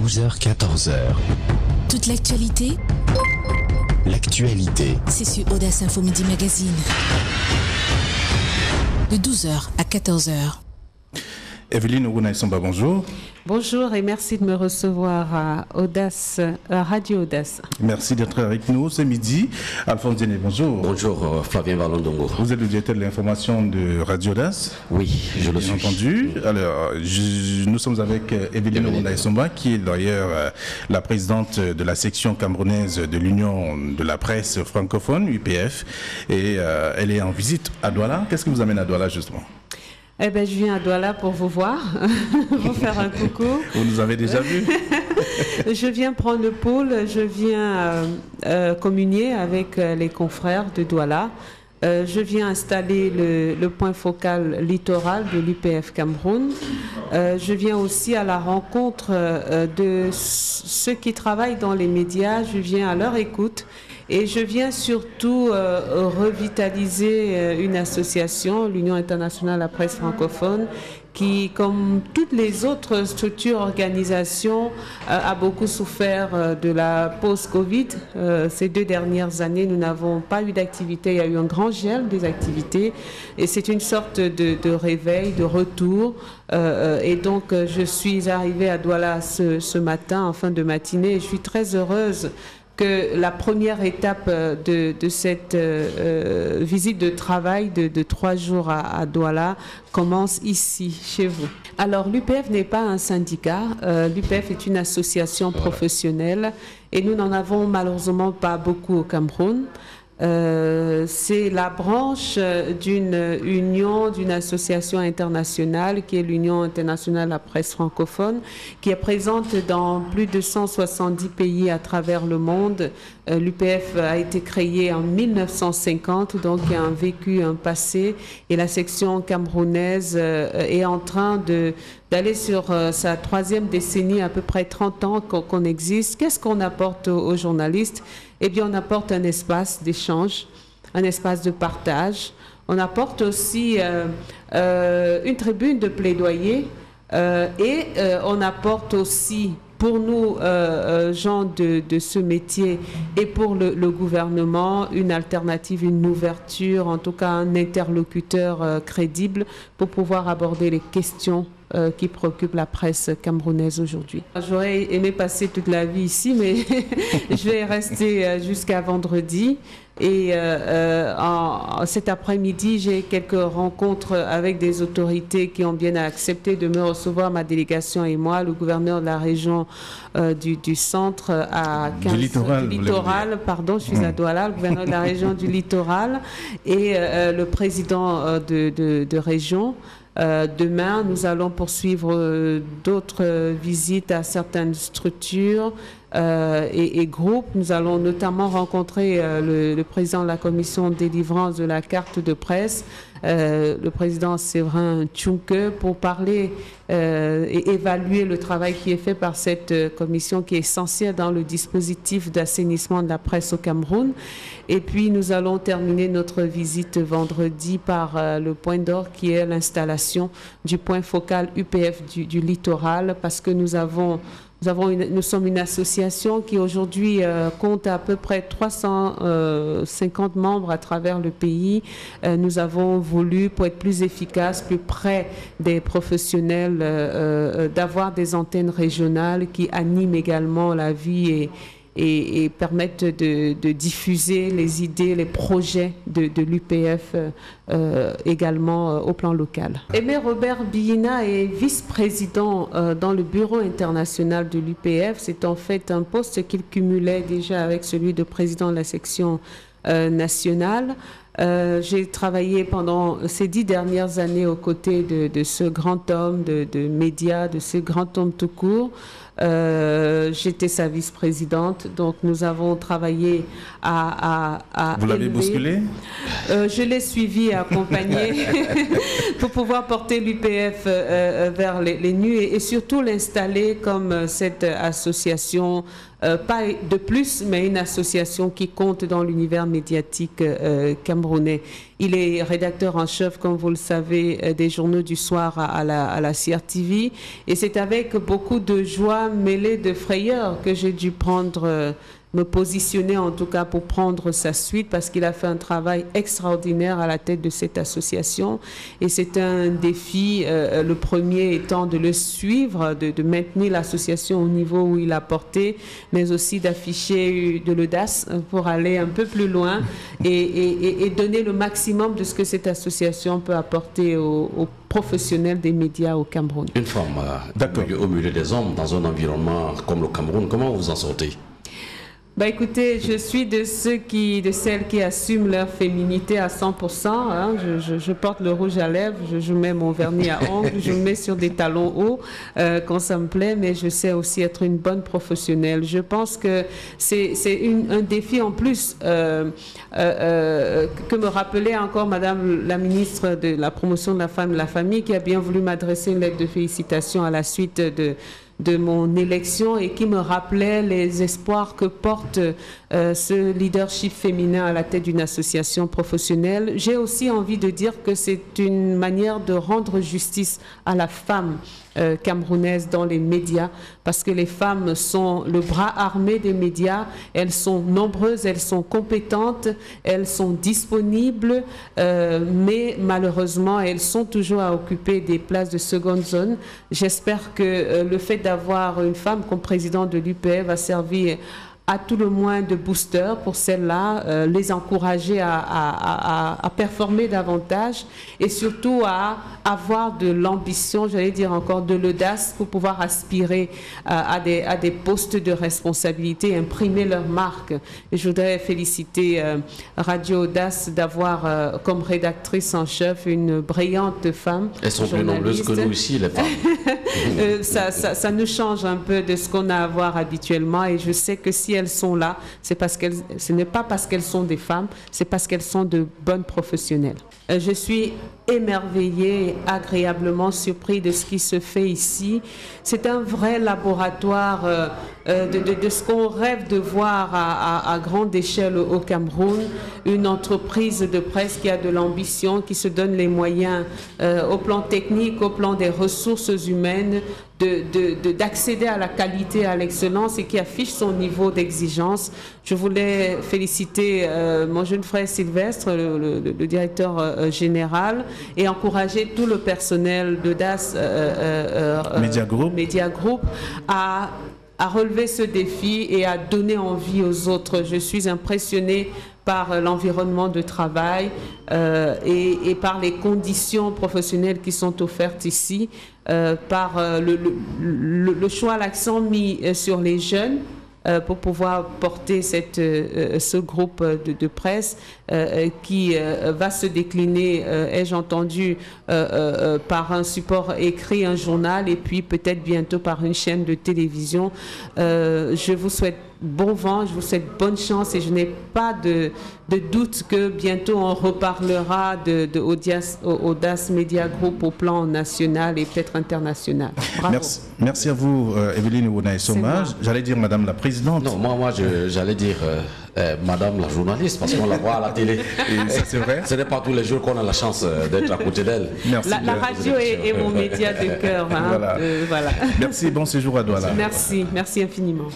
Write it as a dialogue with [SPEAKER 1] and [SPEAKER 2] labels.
[SPEAKER 1] 12h, 14h.
[SPEAKER 2] Toute l'actualité,
[SPEAKER 1] c'est
[SPEAKER 2] sur Audace Info Midi Magazine. De 12h à 14h.
[SPEAKER 3] Evelyne Ourounaïsomba, bonjour.
[SPEAKER 4] Bonjour et merci de me recevoir à Audace, à Radio Audace.
[SPEAKER 3] Merci d'être avec nous ce midi. Alphonse Diéné, bonjour.
[SPEAKER 5] Bonjour Flavien Valondongo.
[SPEAKER 3] Vous êtes le directeur de l'information de Radio Audace.
[SPEAKER 5] Oui, je le suis.
[SPEAKER 3] Bien entendu. Alors, nous sommes avec Evelyne Ourounaïsomba, qui est d'ailleurs la présidente de la section camerounaise de l'Union de la presse francophone, UPF. Et elle est en visite à Douala. Qu'est-ce qui vous amène à Douala justement ?
[SPEAKER 4] Eh bien, je viens à Douala pour vous voir, vous faire un coucou.
[SPEAKER 3] Vous nous avez déjà vus.
[SPEAKER 4] Je viens prendre le pôle, je viens communier avec les confrères de Douala. Je viens installer le point focal littoral de l'UPF Cameroun. Je viens aussi à la rencontre de ceux qui travaillent dans les médias. Je viens à leur écoute. Et je viens surtout revitaliser une association, l'Union internationale de la presse francophone, qui, comme toutes les autres structures, organisations, a beaucoup souffert de la post-Covid. Ces 2 dernières années, nous n'avons pas eu d'activité. Il y a eu un grand gel des activités. Et c'est une sorte de réveil, de retour. Et donc, je suis arrivée à Douala ce matin, en fin de matinée, et je suis très heureuse que la première étape de cette visite de travail de 3 jours à Douala commence ici, chez vous. Alors, l'UPF n'est pas un syndicat, l'UPF est une association professionnelle et nous n'en avons malheureusement pas beaucoup au Cameroun. C'est la branche d'une union, d'une association internationale qui est l'Union internationale de la presse francophone, qui est présente dans plus de 170 pays à travers le monde. L'UPF a été créée en 1950, donc il y a un vécu, un passé, et la section camerounaise est en train d'aller sur sa 3e décennie, à peu près 30 ans qu'on existe. Qu'est-ce qu'on apporte aux journalistes ? Eh bien, on apporte un espace d'échange, un espace de partage. On apporte aussi une tribune de plaidoyer et on apporte aussi, pour nous, gens de ce métier et pour le gouvernement, une alternative, une ouverture, en tout cas un interlocuteur crédible pour pouvoir aborder les questions qui préoccupe la presse camerounaise aujourd'hui. J'aurais aimé passer toute la vie ici, mais je vais rester jusqu'à vendredi. Et cet après-midi, j'ai quelques rencontres avec des autorités qui ont bien accepté de me recevoir, ma délégation et moi, le gouverneur de la région du centre à 15, du littoral, pardon, je suis à Douala, le gouverneur de la région du littoral et le président de région. Demain, nous allons poursuivre d'autres visites à certaines structures et groupes. Nous allons notamment rencontrer le président de la commission de délivrance de la carte de presse, le président Séverin Tchounke, pour parler et évaluer le travail qui est fait par cette commission qui est essentielle dans le dispositif d'assainissement de la presse au Cameroun. Et puis, nous allons terminer notre visite vendredi par le point d'or qui est l'installation du point focal UPF du littoral, parce que nous sommes une association qui aujourd'hui compte à peu près 350 membres à travers le pays. Nous avons voulu, pour être plus efficace, plus près des professionnels, d'avoir des antennes régionales qui animent également la vie et permettent de diffuser les idées, les projets de l'UPF également au plan local. Aimé Robert Biyina est vice-président dans le bureau international de l'UPF. C'est en fait un poste qu'il cumulait déjà avec celui de président de la section nationale. J'ai travaillé pendant ces 10 dernières années aux côtés de ce grand homme de médias, de ce grand homme tout court. J'étais sa vice-présidente, donc nous avons travaillé à
[SPEAKER 3] Vous l'avez bousculé ?
[SPEAKER 4] Je l'ai suivi et accompagné pour pouvoir porter l'UPF vers les nues et surtout l'installer comme cette association pas de plus, mais une association qui compte dans l'univers médiatique camerounais. Il est rédacteur en chef, comme vous le savez, des journaux du soir à la CRTV. Et c'est avec beaucoup de joie mêlée de frayeur que j'ai dû me positionner en tout cas pour prendre sa suite, parce qu'il a fait un travail extraordinaire à la tête de cette association. Et c'est un défi, le premier étant de le suivre, de maintenir l'association au niveau où il a porté, mais aussi d'afficher de l'audace pour aller un peu plus loin et donner le maximum de ce que cette association peut apporter aux professionnels des médias au Cameroun.
[SPEAKER 5] Une femme au milieu des hommes, dans un environnement comme le Cameroun, comment vous en sortez?
[SPEAKER 4] Bah écoutez, je suis de celles qui assument leur féminité à 100%. Hein. Je porte le rouge à lèvres, je mets mon vernis à ongles, je me mets sur des talons hauts quand ça me plaît, mais je sais aussi être une bonne professionnelle. Je pense que c'est un défi en plus que me rappelait encore Madame la ministre de la promotion de la femme et de la famille, qui a bien voulu m'adresser une lettre de félicitations à la suite de mon élection, et qui me rappelait les espoirs que porte ce leadership féminin à la tête d'une association professionnelle. J'ai aussi envie de dire que c'est une manière de rendre justice à la femme camerounaise dans les médias, parce que les femmes sont le bras armé des médias. Elles sont nombreuses, elles sont compétentes, elles sont disponibles, mais malheureusement elles sont toujours à occuper des places de seconde zone. J'espère que le fait d'avoir une femme comme présidente de l'UPR va servir à tout le moins de booster pour celles-là, les encourager à performer davantage, et surtout à avoir de l'ambition, j'allais dire encore de l'audace, pour pouvoir aspirer à des postes de responsabilité, imprimer leur marque. Et je voudrais féliciter Radio Audace d'avoir comme rédactrice en chef une brillante femme.
[SPEAKER 5] Elles sont plus nombreuses que nous ici, les femmes.
[SPEAKER 4] Ça nous change un peu de ce qu'on a à voir habituellement, et je sais que si elles sont là, ce n'est pas parce qu'elles sont des femmes, c'est parce qu'elles sont de bonnes professionnelles. Je suis émerveillée et agréablement surpris de ce qui se fait ici. C'est un vrai laboratoire de ce qu'on rêve de voir à grande échelle au Cameroun. Une entreprise de presse qui a de l'ambition, qui se donne les moyens au plan technique, au plan des ressources humaines, d'accéder à la qualité, à l'excellence, et qui affiche son niveau d'exigence. Je voulais féliciter mon jeune frère Sylvestre, le directeur général, et encourager tout le personnel de DAS Media Group à relever ce défi et à donner envie aux autres. Je suis impressionnée par l'environnement de travail et par les conditions professionnelles qui sont offertes ici, par le choix, l'accent mis sur les jeunes, pour pouvoir porter ce groupe de presse qui va se décliner, ai-je entendu, par un support écrit, un journal, et puis peut-être bientôt par une chaîne de télévision. Je vous souhaite bon vent, je vous souhaite bonne chance, et je n'ai pas de doute que bientôt on reparlera de Audace Media Group au plan national et peut-être international. Bravo.
[SPEAKER 3] Merci à vous, Evelyne Ounaïsoma. J'allais dire Madame la Présidente.
[SPEAKER 5] Non, moi j'allais dire Madame la journaliste, parce qu'on la voit à la télé.
[SPEAKER 3] Et ça, c'est vrai.
[SPEAKER 5] Ce n'est pas tous les jours qu'on a la chance d'être à côté d'elle.
[SPEAKER 4] La radio est mon média de cœur. Hein.
[SPEAKER 3] Voilà.
[SPEAKER 4] Voilà.
[SPEAKER 3] Merci, bon séjour à Douala.
[SPEAKER 4] Merci infiniment.